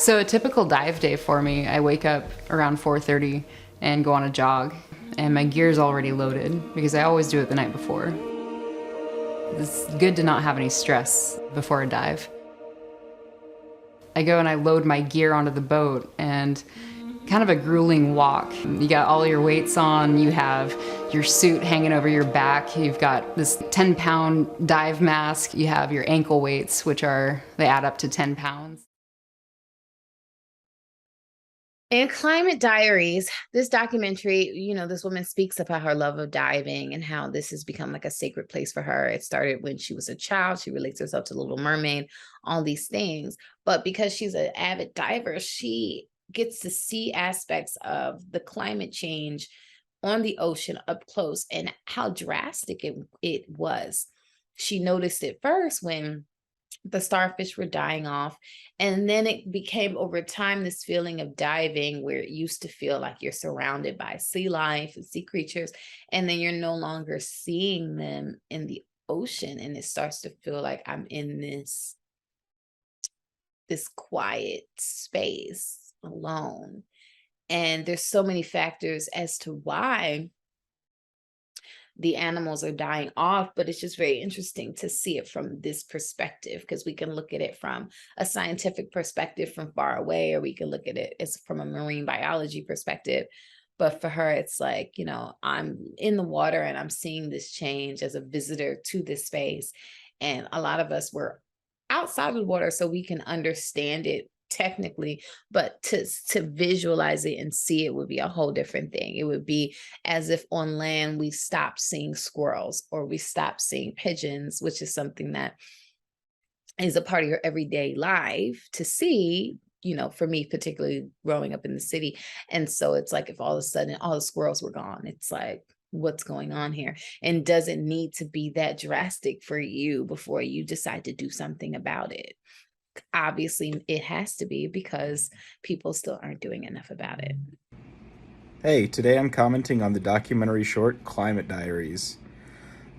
So a typical dive day for me, I wake up around 4:30 and go on a jog, and my gear's already loaded because I always do it the night before. It's good to not have any stress before a dive. I go and I load my gear onto the boat, and kind of a grueling walk. You got all your weights on, you have your suit hanging over your back, you've got this 10-pound dive mask, you have your ankle weights, they add up to 10 pounds. In Climate Diaries, this documentary, this woman speaks about her love of diving and how this has become like a sacred place for her. It started when she was a child. She relates herself to the Little Mermaid, all these things. But because she's an avid diver, she gets to see aspects of the climate change on the ocean up close and how drastic it was. She noticed it first when the starfish were dying off. And then it became over time this feeling of diving where it used to feel like you're surrounded by sea life and sea creatures. And then you're no longer seeing them in the ocean. And it starts to feel like I'm in this quiet space alone. And there's so many factors as to why the animals are dying off, but it's just very interesting to see it from this perspective, because we can look at it from a scientific perspective from far away, or we can look at it as from a marine biology perspective. But for her, it's like, I'm in the water and I'm seeing this change as a visitor to this space. And a lot of us were outside of the water, so we can understand it technically, but to visualize it and see it would be a whole different thing. It would be as if on land we stopped seeing squirrels or we stopped seeing pigeons, which is something that is a part of your everyday life to see, for me, particularly growing up in the city. And so it's like if all of a sudden all the squirrels were gone, it's like, what's going on here? And does it need to be that drastic for you before you decide to do something about it? Obviously it has to be, because people still aren't doing enough about it. Hey, today I'm commenting on the documentary short Climate Diaries.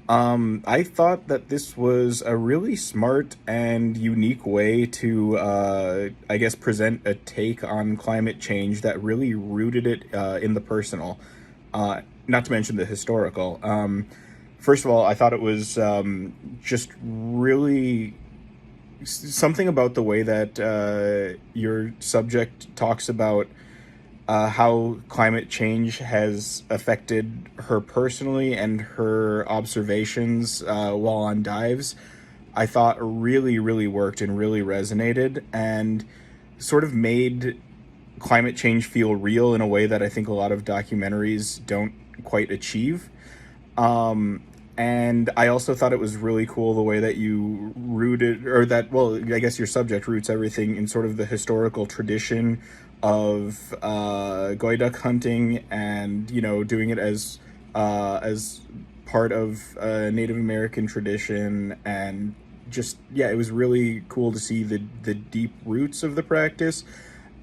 I thought that this was a really smart and unique way to, I guess, present a take on climate change that really rooted it in the personal, not to mention the historical. First of all, I thought it was just really something about the way that your subject talks about how climate change has affected her personally and her observations while on dives. I thought really, really worked and really resonated and sort of made climate change feel real in a way that I think a lot of documentaries don't quite achieve. And I also thought it was really cool the way that you rooted, or that, well, I guess your subject roots everything in sort of the historical tradition of geoduck hunting, and doing it as part of a Native American tradition. And just, yeah, it was really cool to see the deep roots of the practice,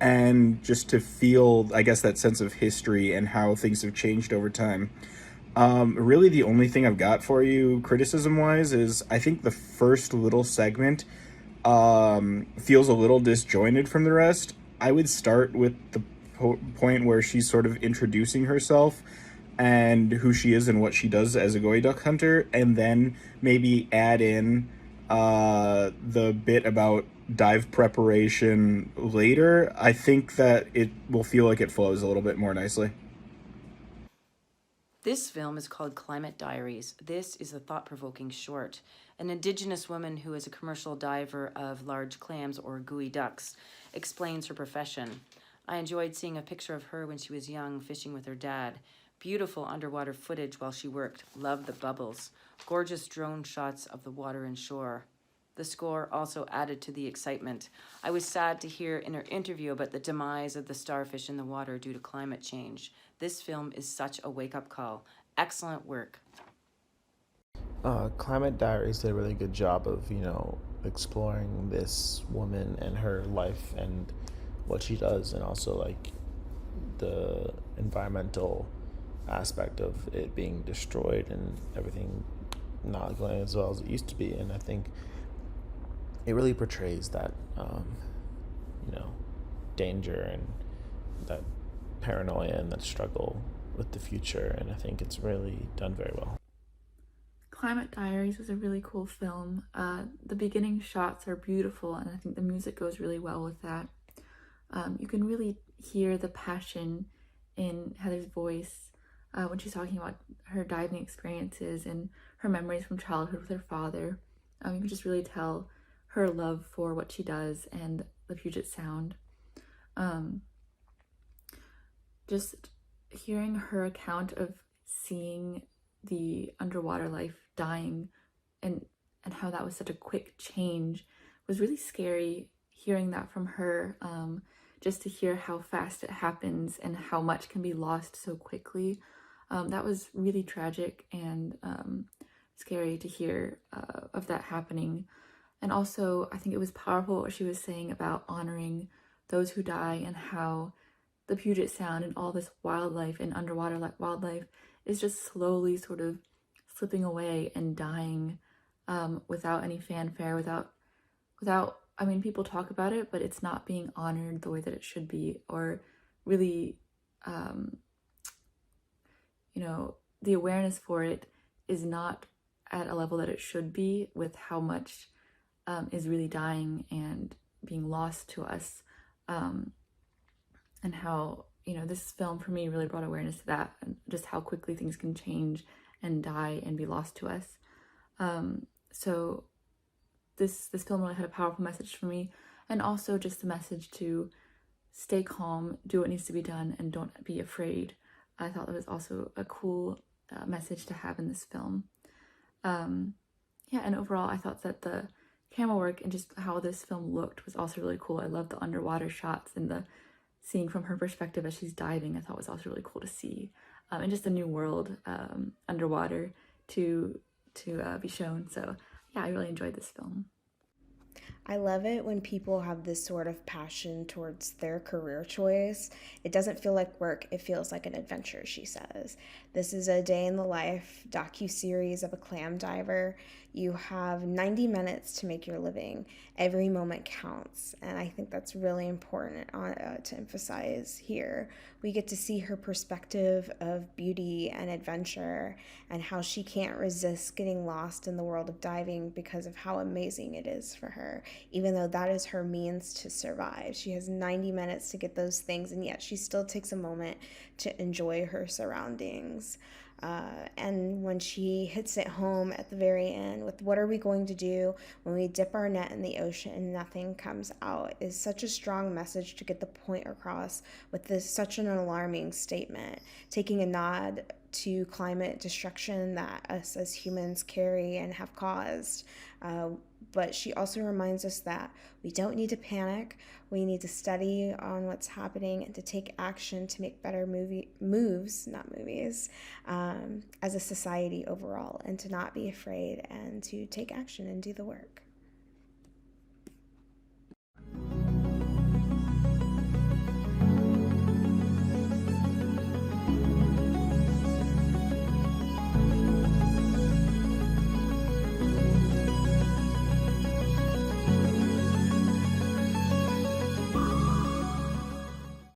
and just to feel, I guess, that sense of history and how things have changed over time. Really, the only thing I've got for you, criticism-wise, is I think the first little segment feels a little disjointed from the rest. I would start with the point where she's sort of introducing herself and who she is and what she does as a geoduck hunter, and then maybe add in the bit about dive preparation later. I think that it will feel like it flows a little bit more nicely. This film is called Climate Diaries. This is a thought-provoking short. An Indigenous woman who is a commercial diver of large clams or gooey ducks explains her profession. I enjoyed seeing a picture of her when she was young, fishing with her dad. Beautiful underwater footage while she worked. Loved the bubbles. Gorgeous drone shots of the water and shore. The score also added to the excitement. I was sad to hear in her interview about the demise of the starfish in the water due to climate change. This film is such a wake-up call. Excellent work. Climate Diaries did a really good job of, exploring this woman and her life and what she does, and also like the environmental aspect of it being destroyed and everything not going as well as it used to be. And I think it really portrays that, you know, danger and that paranoia and that struggle with the future, and I think it's really done very well. Climate Diaries was a really cool film. The beginning shots are beautiful, and I think the music goes really well with that. You can really hear the passion in Heather's voice when she's talking about her diving experiences and her memories from childhood with her father. You can just really tell her love for what she does and the Puget Sound. Just hearing her account of seeing the underwater life dying and how that was such a quick change was really scary. Hearing that from her, just to hear how fast it happens and how much can be lost so quickly, that was really tragic and scary to hear of that happening. And also, I think it was powerful what she was saying about honoring those who die and how the Puget Sound and all this wildlife and underwater wildlife is just slowly sort of slipping away and dying without any fanfare, without, I mean, people talk about it, but it's not being honored the way that it should be, or really, the awareness for it is not at a level that it should be, with how much is really dying and being lost to us. And how, this film for me really brought awareness to that, and just how quickly things can change and die and be lost to us. So this film really had a powerful message for me, and also just the message to stay calm, do what needs to be done, and don't be afraid. I thought that was also a cool message to have in this film. And overall, I thought that the camera work and just how this film looked was also really cool. I love the underwater shots and the seeing from her perspective as she's diving. I thought was also really cool to see, and just a new world underwater to be shown. So yeah, I really enjoyed this film. I love it when people have this sort of passion towards their career choice. It doesn't feel like work, it feels like an adventure, she says. This is a day in the life docu-series of a clam diver. You have 90 minutes to make your living. Every moment counts, and I think that's really important to emphasize here. We get to see her perspective of beauty and adventure and how she can't resist getting lost in the world of diving because of how amazing it is for her, even though that is her means to survive. She has 90 minutes to get those things, and yet she still takes a moment to enjoy her surroundings. And when she hits it home at the very end with what are we going to do when we dip our net in the ocean and nothing comes out, is such a strong message to get the point across with such an alarming statement, taking a nod to climate destruction that us as humans carry and have caused. But she also reminds us that we don't need to panic. We need to study on what's happening and to take action to make better moves, not movies, as a society overall, and to not be afraid and to take action and do the work.